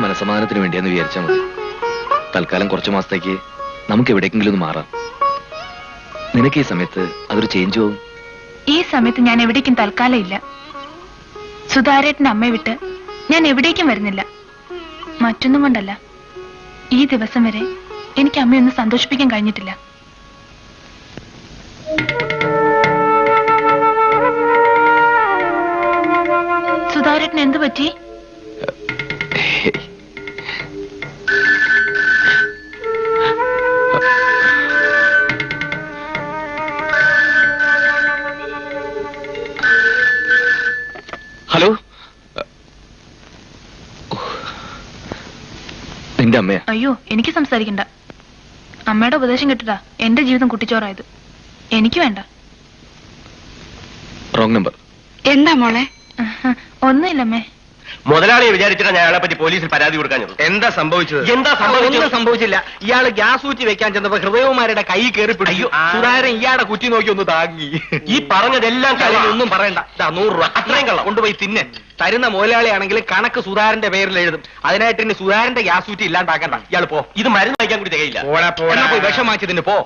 മനസമാധാനത്തിന് വേണ്ടിയെന്ന് വിചാരിച്ചാൽ മതി. തൽക്കാലം കുറച്ചു മാസത്തേക്ക് നമുക്ക് എവിടേക്കെങ്കിലും ഒന്ന് മാറാം. നിനക്ക് ഈ സമയത്ത് അതൊരു ചേഞ്ച് ആവും. ഈ സമയത്ത് ഞാൻ എവിടേക്കും തൽക്കാലം ഇല്ല. സുധാരേട്ടന്റെ അമ്മയെ വിട്ട് ഞാൻ എവിടേക്കും വരുന്നില്ല. മറ്റൊന്നും കൊണ്ടല്ല, ഈ ദിവസം വരെ എനിക്ക് അമ്മയൊന്ന് സന്തോഷിപ്പിക്കാൻ കഴിഞ്ഞിട്ടില്ല. സുധാരേട്ടന് എന്ത് പറ്റി? ഹലോ, നിന്റെ അമ്മയാ? അയ്യോ, എനിക്ക് സംസാരിക്കണ്ട. അമ്മയുടെ ഉപദേശം കിട്ടിട്ടാ എന്റെ ജീവിതം കുട്ടിച്ചോറായത്. എനിക്ക് വേണ്ട. Wrong number. എന്താ മോളെ? ഒന്നുമില്ലമ്മേ. മുതലാളിയെ വിചാരിച്ചിട്ടാ ഞാൻ അയാളെ പറ്റി പോലീസിൽ പരാതി കൊടുക്കാഞ്ഞത്. എന്താ സംഭവിച്ചത്? ഒന്നും സംഭവിച്ചില്ല. ഇയാള് ഗ്യാസ് ഊറ്റി വെക്കാൻ ചെന്നപ്പോ ഹൃദയകുമാരുടെ കൈ കയറി പിടിച്ചു. സുധാരൻ ഇയാളുടെ കുറ്റി നോക്കി ഒന്ന് താങ്ങി. ഈ പറഞ്ഞതെല്ലാം ഒന്നും പറയണ്ട. 100 രൂപ അത്രയും കള്ളം കൊണ്ടുപോയി തിന്നെ. തരുന്ന മുതലാളിയാണെങ്കിൽ കണക്ക് സുധാരന്റെ പേരിൽ എഴുതും. അതിനായിട്ട് ഇനി സുധാരന്റെ ഗ്യാസ് ഊറ്റി ഇല്ലാണ്ടാക്കണ്ട. ഇയാൾ പോ. ഇത് മരുന്ന് വയ്ക്കാൻ കൂടി തികയില്ല. പോയി വിഷം വാങ്ങിച്ചതിന് പോ.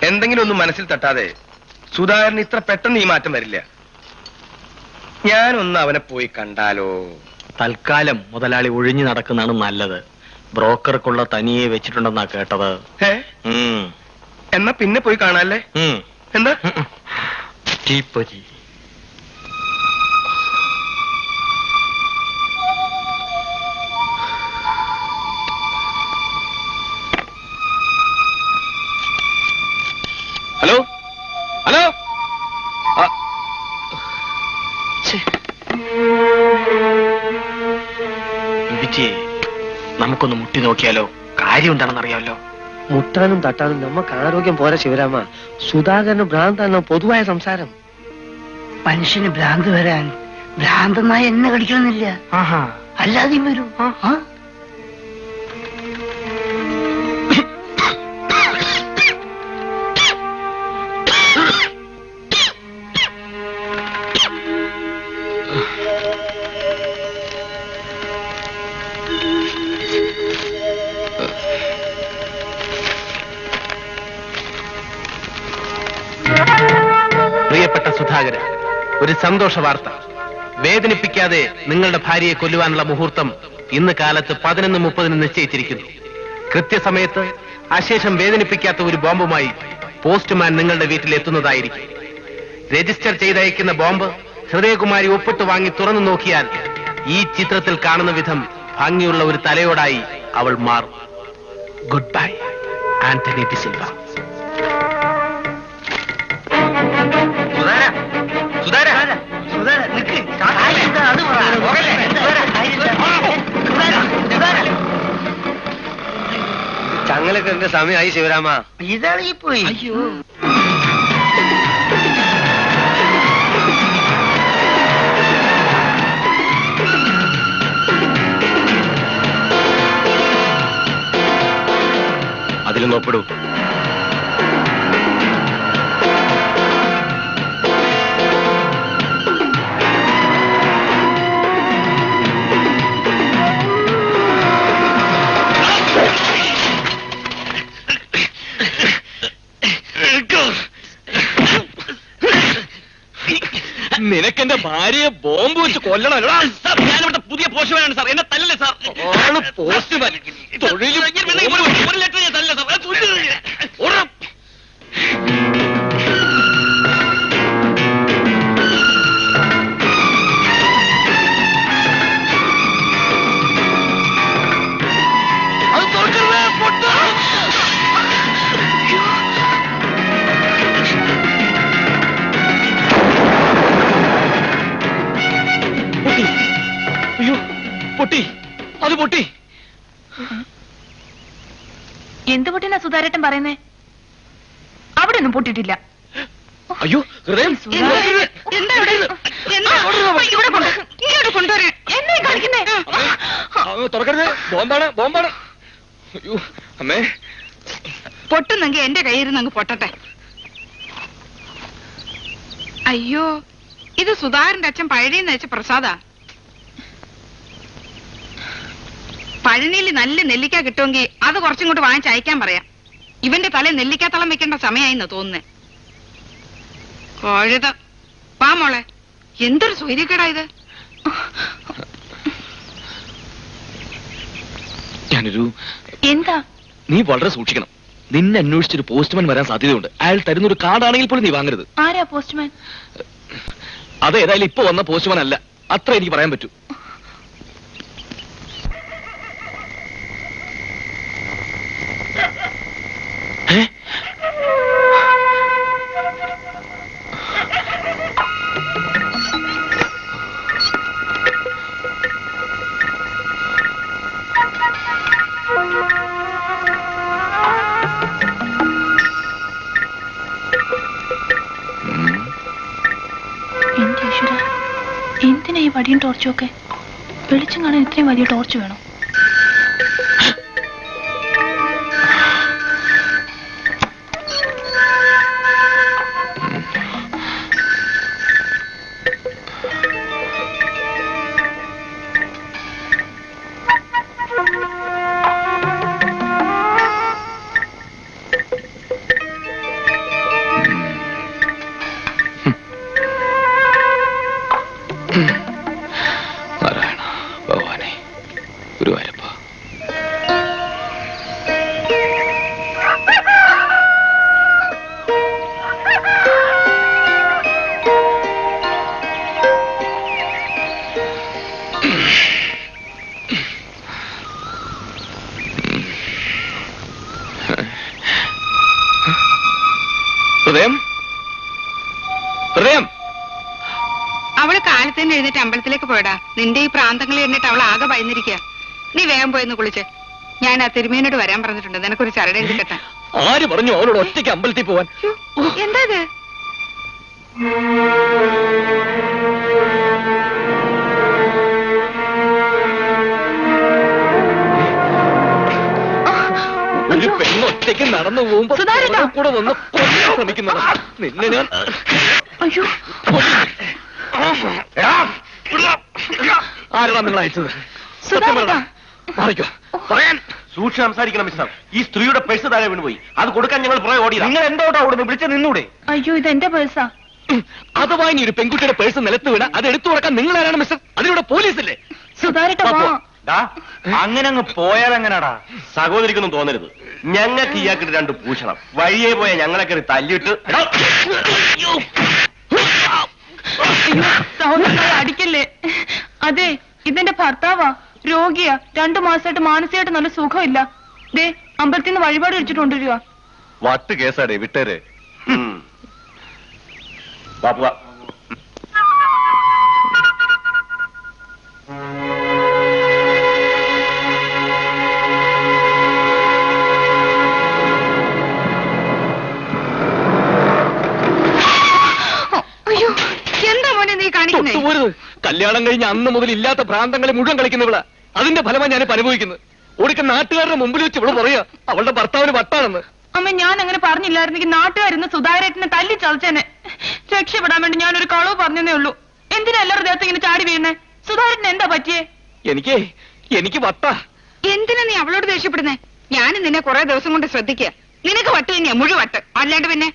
എന്തെങ്കിലും ഒന്നും മനസ്സിൽ തട്ടാതെ സുധാകരന് ഇത്ര പെട്ടെന്ന് ഈ മാറ്റം വരില്ല. ഞാനൊന്ന് അവനെ പോയി കണ്ടാലോ? തൽക്കാലം മുതലാളി ഒഴിഞ്ഞു നടക്കുന്നതാണ് നല്ലത്. ബ്രോക്കർക്കുള്ള തനിയെ വെച്ചിട്ടുണ്ടെന്നാ കേട്ടത്. എന്നാ പിന്നെ പോയി കാണാല്ലേ? എന്താ? ഹലോ ഹലോ, നമുക്കൊന്ന് മുട്ടി നോക്കിയാലോ? കാര്യം എന്താണെന്ന് അറിയാമല്ലോ. മുട്ടാനും തട്ടാനും നമുക്ക് ആരോഗ്യം പോരാ ശിവരാമ. സുധാകരന് ഭ്രാന്താണ് പൊതുവായ സംസാരം. മനുഷ്യന് ഭ്രാന്ത് വരാൻ ഭ്രാന്തമായി എന്നെ കടിക്കണമെന്നില്ല. അല്ലാതെയും വരും. പ്രിയപ്പെട്ട സുധാകര, ഒരു സന്തോഷ വാർത്ത. വേദനിപ്പിക്കാതെ നിങ്ങളുടെ ഭാര്യയെ കൊല്ലുവാനുള്ള മുഹൂർത്തം ഇന്ന് കാലത്ത് 11:30 നിശ്ചയിച്ചിരിക്കുന്നു. കൃത്യസമയത്ത് അശേഷം വേദനിപ്പിക്കാത്ത ഒരു ബോംബുമായി പോസ്റ്റ്മാൻ നിങ്ങളുടെ വീട്ടിൽ എത്തുന്നതായിരിക്കും. രജിസ്റ്റർ ചെയ്തയക്കുന്ന ബോംബ് ഹൃദയകുമാരി ഒപ്പിട്ട് വാങ്ങി തുറന്നു നോക്കിയാൽ ഈ ചിത്രത്തിൽ കാണുന്ന വിധം ഭംഗിയുള്ള ഒരു തലയോടായി അവൾ മാറും. Good bye, Antony D Silva. ചങ്ങലൊക്കെ എന്റെ സമയമായി ശിവരാമ. ഇതായി പോയി. അതിലൊന്ന് ഒപ്പിടൂ. നിനക്കെന്റെ ഭാര്യയെ ബോംബ് വെച്ച് കൊല്ലണം. ഞാനിവിടെ പുതിയ പോസ്റ്റ്മാനാണ് സാർ. എന്നെ തല്ലല്ലേ സാർ? പോസ്റ്റ്മാൻ തൊഴിലും ഒരു ലെറ്റർ ഞാൻ തല്ല സാർ. അത് തുറക്കരുത്. അയ്യോ, പൊട്ടി. അത് പൊട്ടി. എന്ത് പൊട്ടിനാ സുധാരേട്ടൻ പറയുന്നേ? അവിടെ ഒന്നും പൊട്ടിട്ടില്ല. അയ്യോ, ഹൃദയം കൊണ്ടുവരാൻ എന്നെ കളിക്കുന്നേ. തുറക്കരുത്. ബോംബാണ്, ബോംബാണ്. അയ്യോ അമ്മേ. പൊട്ടുന്നെങ്കിൽ എന്റെ കയ്യിരുന്ന് അങ്ങ് പൊട്ടട്ടെ. അയ്യോ, ഇത് സുധാകരന്റെ അച്ഛൻ പഴനിന്ന് വെച്ച പ്രസാദാ. പഴനിയിൽ നല്ല നെല്ലിക്ക കിട്ടുമെങ്കിൽ അത് കുറച്ചും കൂടി വാങ്ങിച്ച് അയക്കാൻ പറയാം. ഇവന്റെ തല നെല്ലിക്കാത്തളം വെക്കേണ്ട സമയമായിന്ന് തോന്നുന്നേ. കോഴുത വാ മോളെ, എന്തൊരു സൂര്യക്കേടാ ഇത്. എന്താ? നീ വളരെ സൂക്ഷിക്കണം. നിന്നെ അന്വേഷിച്ചൊരു പോസ്റ്റ്മാൻ വരാൻ സാധ്യതയുണ്ട്. അയാൾ തരുന്നൊരു കാർഡാണെങ്കിൽ പോലും നീ വാങ്ങരുത്. ആരാ പോസ്റ്റ്മാൻ? അതേതായാലും ഇപ്പൊ വന്ന പോസ്റ്റ്മാൻ അല്ല, അത്ര എനിക്ക് പറയാൻ പറ്റൂ. എന്റെ ഈശ്വര, എന്തിനാ ഈ വടിയും ടോർച്ചും ഒക്കെ? വെളിച്ചം കാണാൻ ഇത്രയും വലിയ ടോർച്ച് വേണോ? നാരായണ ഭഗവാനെ ഗുരുവായൂരപ്പ. ഹൃദയം, ഹൃദയം. അവള് കാലത്തന്നെ എഴുന്നേറ്റ് അമ്പലത്തിലേക്ക് പോയടാ. നിന്റെ ഈ പ്രാന്തങ്ങളിൽ എഴുന്നേറ്റ് അവൾ ആകെ ഭയന്നിരിക്കുക. നീ വേഗം പോയെന്ന് കുളിച്ച്. ഞാൻ ആ തിരുമേനോട് വരാൻ പറഞ്ഞിട്ടുണ്ട്, നിനക്കൊരു ചരട് എഴുതി കെട്ടാൻ. ആര് പറഞ്ഞു അവളോട് ഒറ്റയ്ക്ക് അമ്പലത്തിൽ പോവാൻ? എന്താ ഇത്? ഒരു പെണ്ണൊറ്റയ്ക്ക് നടന്നു പോകുമ്പോ കൂടെ വന്ന് കൊല്ലാൻ ശ്രമിക്കുന്നതാ നിന്നെ ഞാൻ. അയ്യോ, ആരാണ് നിങ്ങൾ അയച്ചത്? സുധാകരനാ. മാറിക്കോ, പറയാൻ. സൂക്ഷിച്ച് സംസാരിക്കണം മിസ്റ്റർ. ഈ സ്ത്രീയുടെ പേഴ്സ് താഴെ വീണുപോയി. അത് കൊടുക്കാൻ ഞങ്ങൾ പുറകെ ഓടി. നിങ്ങൾ എന്തോട്ടാ അവിടെ വിളിച്ച് നിന്നൂടെ? അയ്യോ, ഇത് എന്റെ പേഴ്സാ. അഥവാ ഇനി ഒരു പെൺകുട്ടിയുടെ പേഴ്സ് നിലത്ത് വീണ അത് എടുത്തു കൊടുക്കാൻ നിങ്ങൾ ആരാണ് മിസ്റ്റർ? അതിലൂടെ പോലീസല്ലേ? സുധാകരേട്ടാ വാ. അങ്ങനെ അങ്ങ് പോയാൽ എങ്ങനാടാ? സഹോദരിക്കൊന്നും തോന്നരുത്. ഞങ്ങൾക്ക് ഇയാക്കിട്ട് രണ്ട് പൂഷണം. വഴിയെ പോയ ഞങ്ങളെ കയറി തല്ലിയിട്ട് സഹോദരങ്ങളെ അടിക്കല്ലേ. അതെ, ഇതെന്റെ ഭർത്താവാ. രോഗിയാ. 2 മാസമായിട്ട് മാനസികമായിട്ട് നല്ല സുഖമില്ല. ദേ, അമ്പലത്തിൽ നിന്ന് വഴിപാട് കഴിച്ചിട്ട് കൊണ്ടുവരിക. വട്ട് കേസാടേ, വിട്ടേരെ. ബാപ്പുവ. അയ്യോ, എന്താ മോനെ നീ കാണിക്കുന്നേ? തൊട്ടുപോരുത്. കല്യാണം കഴിഞ്ഞ് അന്ന് മുതൽ ഇല്ലാത്ത ഭ്രാന്തങ്ങളെ മുഴുവൻ കളിക്കുന്നവളാ. അതിന്റെ ഫലമാണ് ഞാൻ അനുഭവിക്കുന്നത്. ഒടുക്ക നാട്ടുകാരുടെ മുമ്പിൽ വെച്ച് ഇവള് പറയാ അവളുടെ ഭർത്താവിന് വട്ടാണെന്ന്. അമ്മ, ഞാൻ അങ്ങനെ പറഞ്ഞില്ലായിരുന്നെങ്കിൽ നാട്ടുകാരിന്ന് സുധാകരേട്ടനെ തല്ലി ചതച്ചേനെ. രക്ഷപ്പെടാൻ വേണ്ടി ഞാനൊരു കളവ് പറഞ്ഞതേ ഉള്ളൂ. എന്തിനാ എല്ലാവരുടെ ദേഹത്ത് ഇങ്ങനെ ചാടി വീണേ? സുധാകരന് എന്താ പറ്റിയേ? എനിക്ക് വട്ടാ. എന്തിനാ നീ അവളോട് ദേഷ്യപ്പെടുന്നേ? ഞാൻ നിന്നെ കുറെ ദിവസം കൊണ്ട് ശ്രദ്ധിക്കുക. നിനക്ക് വട്ട് തന്നെയാ, മുഴുവട്ട്. അല്ലാണ്ട് പിന്നെ